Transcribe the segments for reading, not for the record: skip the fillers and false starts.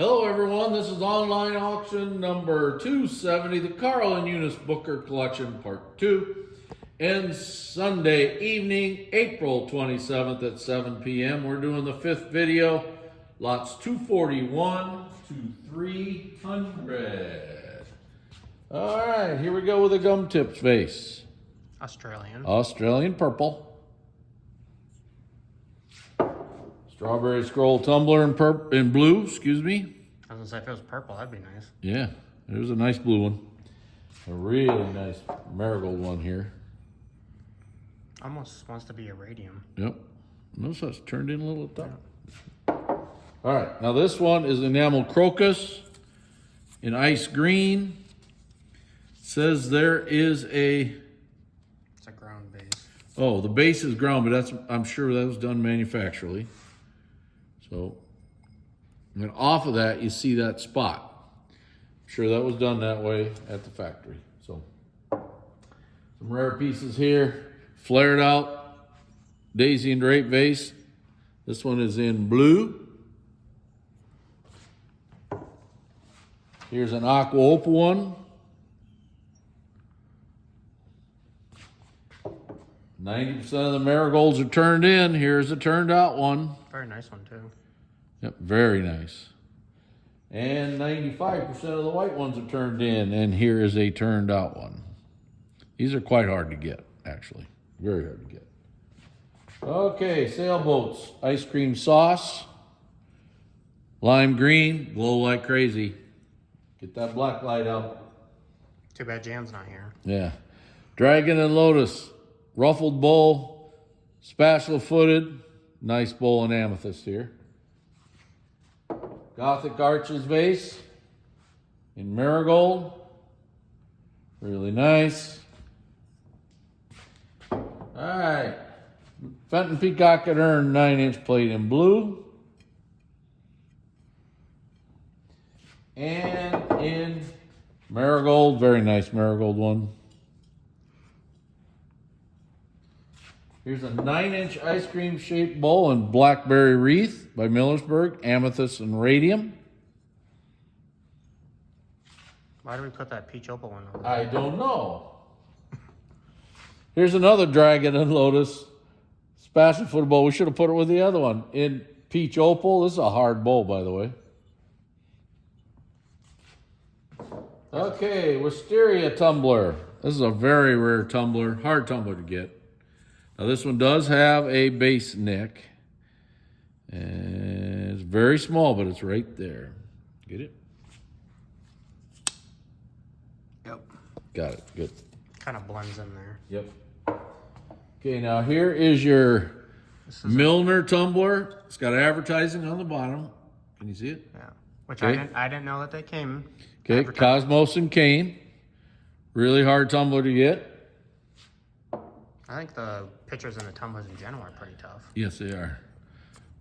Hello everyone, this is online auction number 270, the Carl and Eunice Booker Collection Part 2. And Sunday evening, April 27th at 7 p.m. We're doing the fifth video, lots 241 to 300. All right, here we go with a gum tips vase. Australian purple. Strawberry scroll tumbler in blue, excuse me. I was gonna say, if it was purple, that'd be nice. Yeah, there's a nice blue one. A really nice marigold one here. Almost wants to be iridium. Yep. Notice that's turned in a little at the top. All right, now this one is enamel crocus in ice green. Says there is It's a ground base. oh, the base is ground, but I'm sure that was done manufacturally. So, and then off of that, you see that spot. I'm sure that was done that way at the factory. So, some rare pieces here. Flared out daisy and drape vase. This one is in blue. Here's an aqua opal one. 90% of the marigolds are turned in. Here's a turned out one. Very nice one too. Yep, very nice. And 95% of the white ones are turned in, and here is a turned out one. These are quite hard to get, actually. Very hard to get. Okay, sailboats, ice cream sauce, lime green, glow like crazy. Get that black light out. Too bad Jan's not here. Yeah. Dragon and lotus, ruffled bowl, spatula footed, nice bowl and amethyst here. Gothic arches vase in marigold, really nice. All right, Fenton Peacock and Urn 9-inch plate in blue. And in marigold, very nice marigold one. Here's a 9-inch ice cream shaped bowl in blackberry wreath by Millersburg, amethyst and radium. Why do we put that peach opal one over there? I don't know. Here's another dragon and lotus spatula foot bowl. We should have put it with the other one in peach opal. This is a hard bowl, by the way. Okay, wisteria tumbler. This is a very rare tumbler, hard tumbler to get. Now this one does have a base neck. And it's very small, but it's right there. Get it? Yep. Got it, good. Kind of blends in there. Yep. Okay, now here is your Milner tumbler. It's got advertising on the bottom. Can you see it? Yeah. Which Okay. I didn't know that they came. Okay, Cosmos and Kane. Really hard tumbler to get. I think the pictures in the tumblers in general are pretty tough. Yes, they are.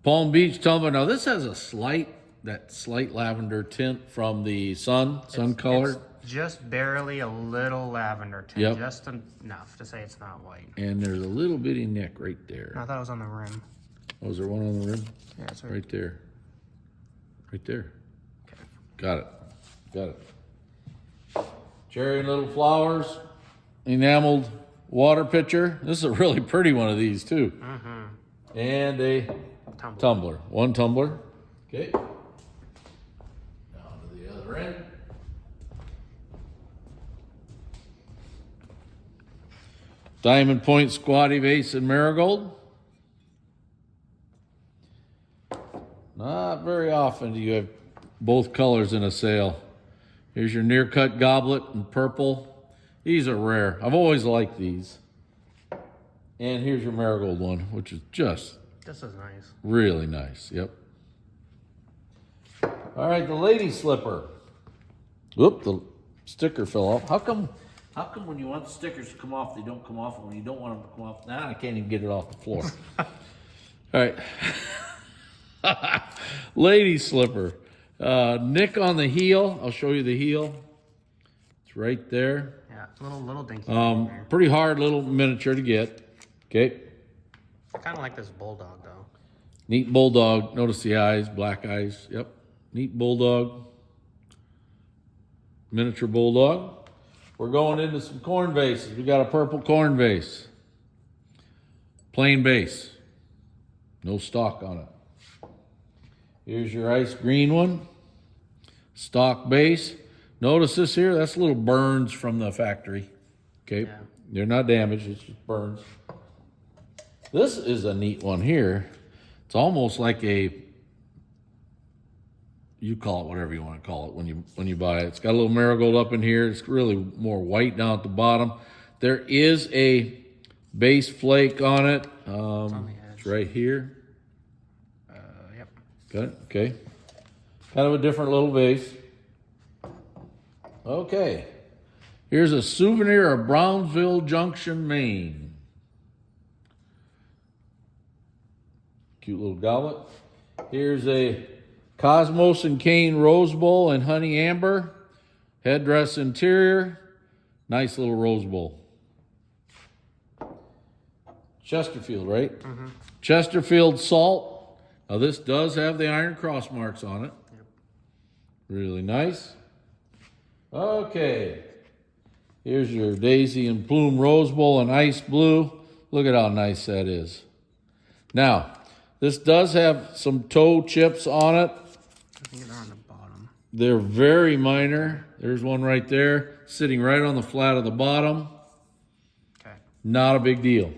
Palm Beach tumbler. Now this has a slight lavender tint from the sun color. It's just barely a little lavender tint. Yep. Just enough to say it's not white. And there's a little bitty neck right there. I thought it was on the rim. Oh, is there one on the rim? Yeah, it's Right there. Right there. Okay. Got it. Got it. Cherry and little flowers. Enameled water pitcher. This is a really pretty one of these too. Mm-hmm. And a tumbler. One tumbler. Okay. Down to the other end. Diamond Point squatty vase in marigold. Not very often do you have both colors in a sale. Here's your near cut goblet in purple. These are rare. I've always liked these. And here's your marigold one, which is just This is nice. really nice. Yep. All right, the lady slipper. Whoop, the sticker fell off. How come when you want the stickers to come off, they don't come off, and when you don't want them to come off, now I can't even get it off the floor. All right. Lady slipper. Nick on the heel. I'll show you the heel. It's right there. Yeah, little dinky. Pretty hard little miniature to get. Okay. I kind of like this bulldog though. Neat bulldog. Notice the eyes, black eyes. Yep. Neat bulldog. Miniature bulldog. We're going into some corn vases. We got a purple corn vase. Plain base. No stock on it. Here's your ice green one. Stock base. Notice this here, that's little burns from the factory. Okay, yeah. They're not damaged, it's just burns. This is a neat one here. It's almost like a, you call it whatever you want to call it when you buy it. It's got a little marigold up in here. It's really more white down at the bottom. There is a base flake on it. It's right here. Yep. Got it? Okay. Kind of a different little vase. Okay. Here's a souvenir of Brownsville Junction, Maine. Cute little goblet. Here's a Cosmos and Cane Rose Bowl and Honey Amber. Headdress interior. Nice little rose bowl. Chesterfield, right? Mm-hmm. Chesterfield salt. Now this does have the iron cross marks on it. Yep. Really nice. Okay. Here's your Daisy and Plume Rose Bowl in ice blue. Look at how nice that is. Now, this does have some toe chips on it. I think they're on the bottom. They're very minor. There's one right there, sitting right on the flat of the bottom. Okay. Not a big deal.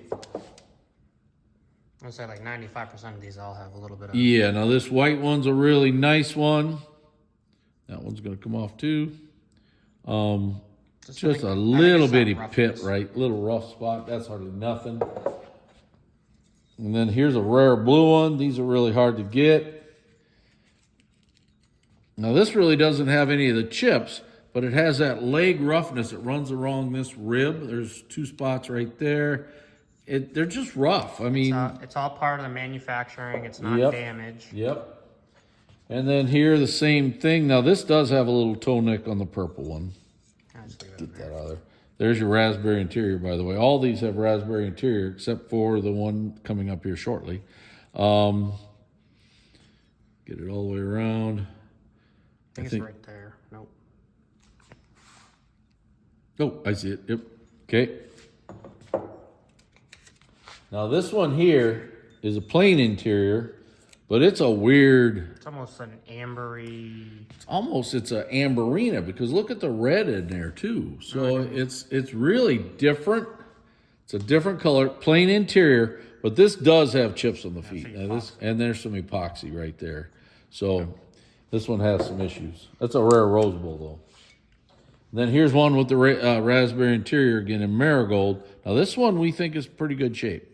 I'd say like 95% of these all have a little bit of... Yeah, now this white one's a really nice one. That one's going to come off too. Just a little bitty pit, right? Little rough spot. That's hardly nothing. And then here's a rare blue one. These are really hard to get. Now this really doesn't have any of the chips, but it has that leg roughness. It runs along this rib. There's two spots right there. They're just rough. I mean, it's all part of the manufacturing. It's not damage. Yep. And then here the same thing. Now this does have a little toe nick on the purple one. Get that out of there. There's your raspberry interior, by the way. All these have raspberry interior except for the one coming up here shortly. Get it all the way around. I think it's right there. Nope. Oh, I see it. Yep. Okay. Now this one here is a plain interior, but it's a weird... It's almost an ambery... It's a amberina, because look at the red in there too. So it's really different. It's a different color, plain interior, but this does have chips on the feet. And there's some epoxy right there. So this one has some issues. That's a rare rose bowl though. And then here's one with the raspberry interior again in marigold. Now this one we think is pretty good shape.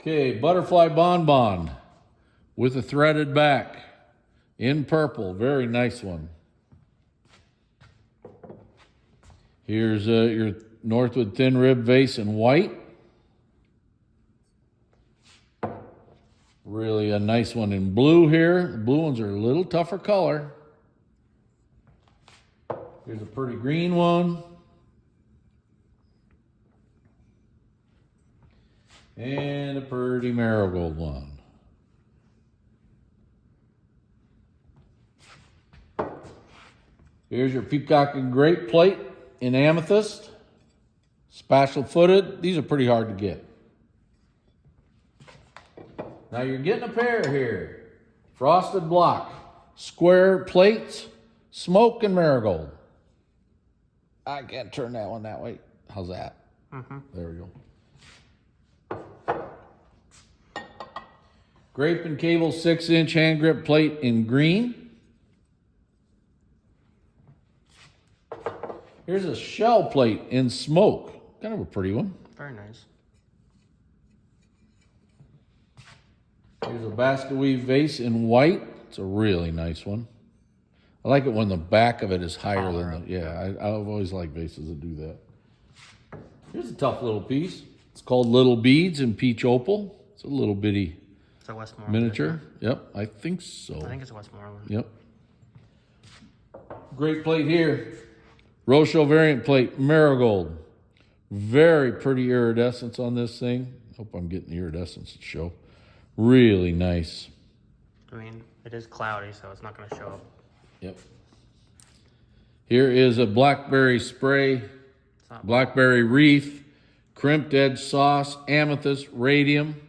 Okay, butterfly bonbon with a threaded back in purple. Very nice one. Here's your Northwood thin rib vase in white. Really a nice one in blue here. The blue ones are a little tougher color. Here's a pretty green one. And a pretty marigold one. Here's your peacock and grape plate in amethyst. Spatula footed. These are pretty hard to get. Now you're getting a pair here. Frosted block. Square plates. Smoke and marigold. I can't turn that one that way. How's that? Mm-hmm. There we go. Grape and cable 6-inch hand grip plate in green. Here's a shell plate in smoke. Kind of a pretty one. Very nice. Here's a basket weave vase in white. It's a really nice one. I like it when the back of it is higher than the... Yeah, I've always liked vases that do that. Here's a tough little piece. It's called Little Beads in peach opal. It's a little bitty... It's a Westmoreland. Miniature? Yep, I think so. I think it's Westmoreland. Yep. Great plate here. Rochelle variant plate, marigold. Very pretty iridescence on this thing. Hope I'm getting the iridescence to show. Really nice. I mean, it is cloudy, so it's not going to show up. Yep. Here is a blackberry spray, blackberry wreath, crimped edge sauce, amethyst, radium.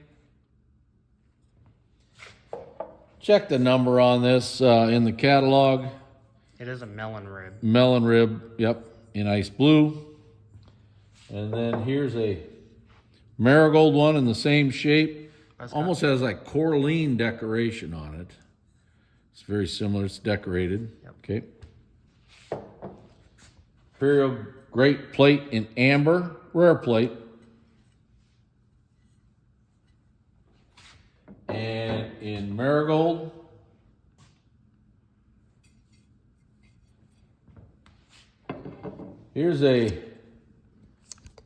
Check the number on this in the catalog. It is a melon rib. Melon rib, yep, in ice blue. And then here's a marigold one in the same shape. Almost has like coralline decoration on it. It's very similar. It's decorated. Yep. Okay. Imperial Great Plate in amber, rare plate. And in marigold. Here's a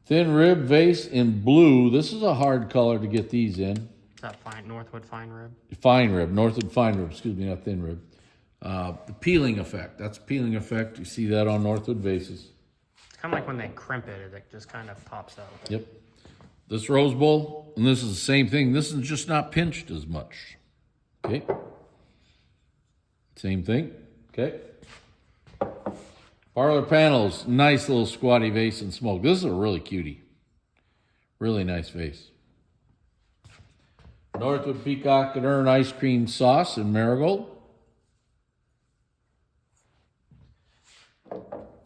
thin rib vase in blue. This is a hard color to get these in. Is that fine, Northwood fine rib? Fine rib, Northwood fine rib, excuse me, not thin rib. The peeling effect, that's peeling effect. You see that on Northwood vases. It's kind of like when they crimp it, it just kind of pops out. Yep. This rose bowl, and this is the same thing. This is just not pinched as much. Okay. Same thing. Okay. Parlor panels, nice little squatty vase and smoke. This is a really cutie. Really nice vase. Northwood Peacock and Urn ice cream sauce in marigold.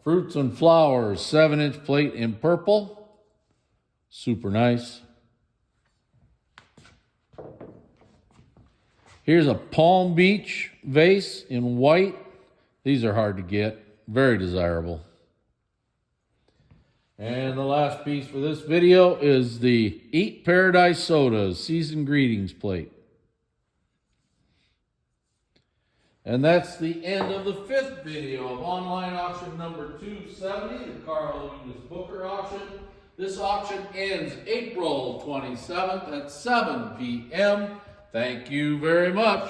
Fruits and flowers, 7-inch plate in purple. Super nice. Here's a Palm Beach vase in white. These are hard to get. Very desirable. And the last piece for this video is the Eat Paradise Sodas Season Greetings plate. And that's the end of the 5th video of online auction number 270, the Carl Eunice Booker auction. This auction ends April 27th at 7 p.m. Thank you very much.